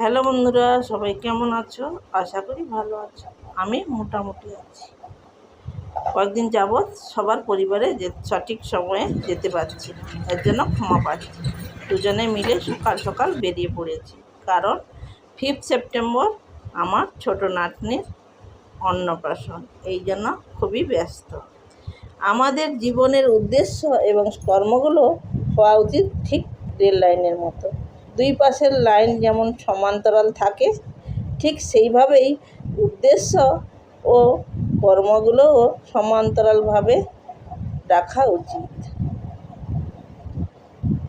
Hello বন্ধুরা, সবাই কেমন আছো? আশা করি ভালো আছো। আমি মোটামুটি আছি। কয়েকদিন যাবৎ সবার পরিবারে সঠিক সময়ে যেতে পারছি না, এর জন্য ক্ষমা পাচ্ছি। দুজনে মিলে সকাল সকাল বেরিয়ে পড়েছি, কারণ 5 সেপ্টেম্বর আমার ছোট নাতনির অন্নপ্রাশন। এই জন্য খুবই ব্যস্ত। আমাদের জীবনের উদ্দেশ্য এবং কর্মগুলো হওয়া উচিত ঠিক রেল লাইনের মতো। দুই পাশের লাইন যেমন সমান্তরাল থাকে, ঠিক সেইভাবেই উদ্দেশ্য ও কর্মগুলোও সমান্তরালভাবে রাখা উচিত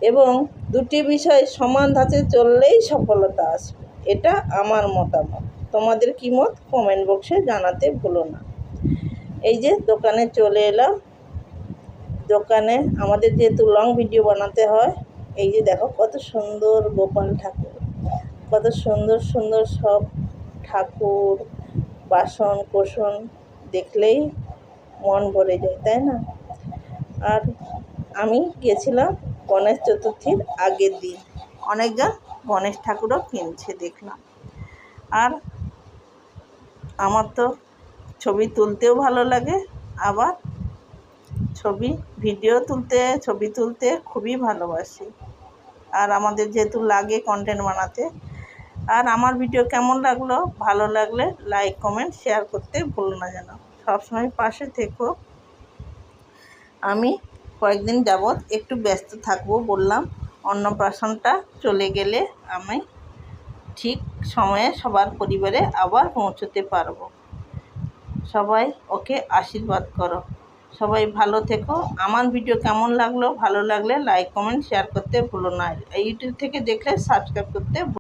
এবং দুটি বিষয় সমান ধাঁচে চললেই সফলতা আসবে। এটা আমার মতামত। তোমাদের কী মত কমেন্ট বক্সে জানাতে ভুলো না। এই যে দোকানে চলে এলাম। দোকানে আমাদের যেহেতু লং ভিডিও বানাতে হয়, এই যে দেখো কত সুন্দর গোপাল ঠাকুর, কত সুন্দর সুন্দর সব ঠাকুর, বাসন কোসন দেখলেই মন ভরে যায়, তাই না? আর আমি গেছিলাম গণেশ চতুর্থীর আগের দিন। অনেকজন গণেশ ঠাকুরও কিনছে দেখলাম। আর আমার তো ছবি তুলতেও ভালো লাগে, আবার ছবি তুলতে খুবই ভালোবাসি। আর আমাদের যেহেতু লাগে কন্টেন্ট বানাতে। আর আমার ভিডিও কেমন লাগলো, ভালো লাগলে লাইক কমেন্ট শেয়ার করতে ভুলো না যেন। সবসময় পাশে থেকো। আমি কয়েকদিন যাবৎ একটু ব্যস্ত থাকবো বললাম। অন্নপ্রাশনটা চলে গেলে আমি ঠিক সময়ে সবার পরিবারে আবার পৌঁছতে পারবো। সবাই ওকে আশীর্বাদ করো। সবাই ভালো থেকো। আমার ভিডিও কেমন লাগলো, ভালো লাগলে লাইক কমেন্ট শেয়ার করতে ভুলো না। ইউটিউব থেকে দেখলে সাবস্ক্রাইব করতে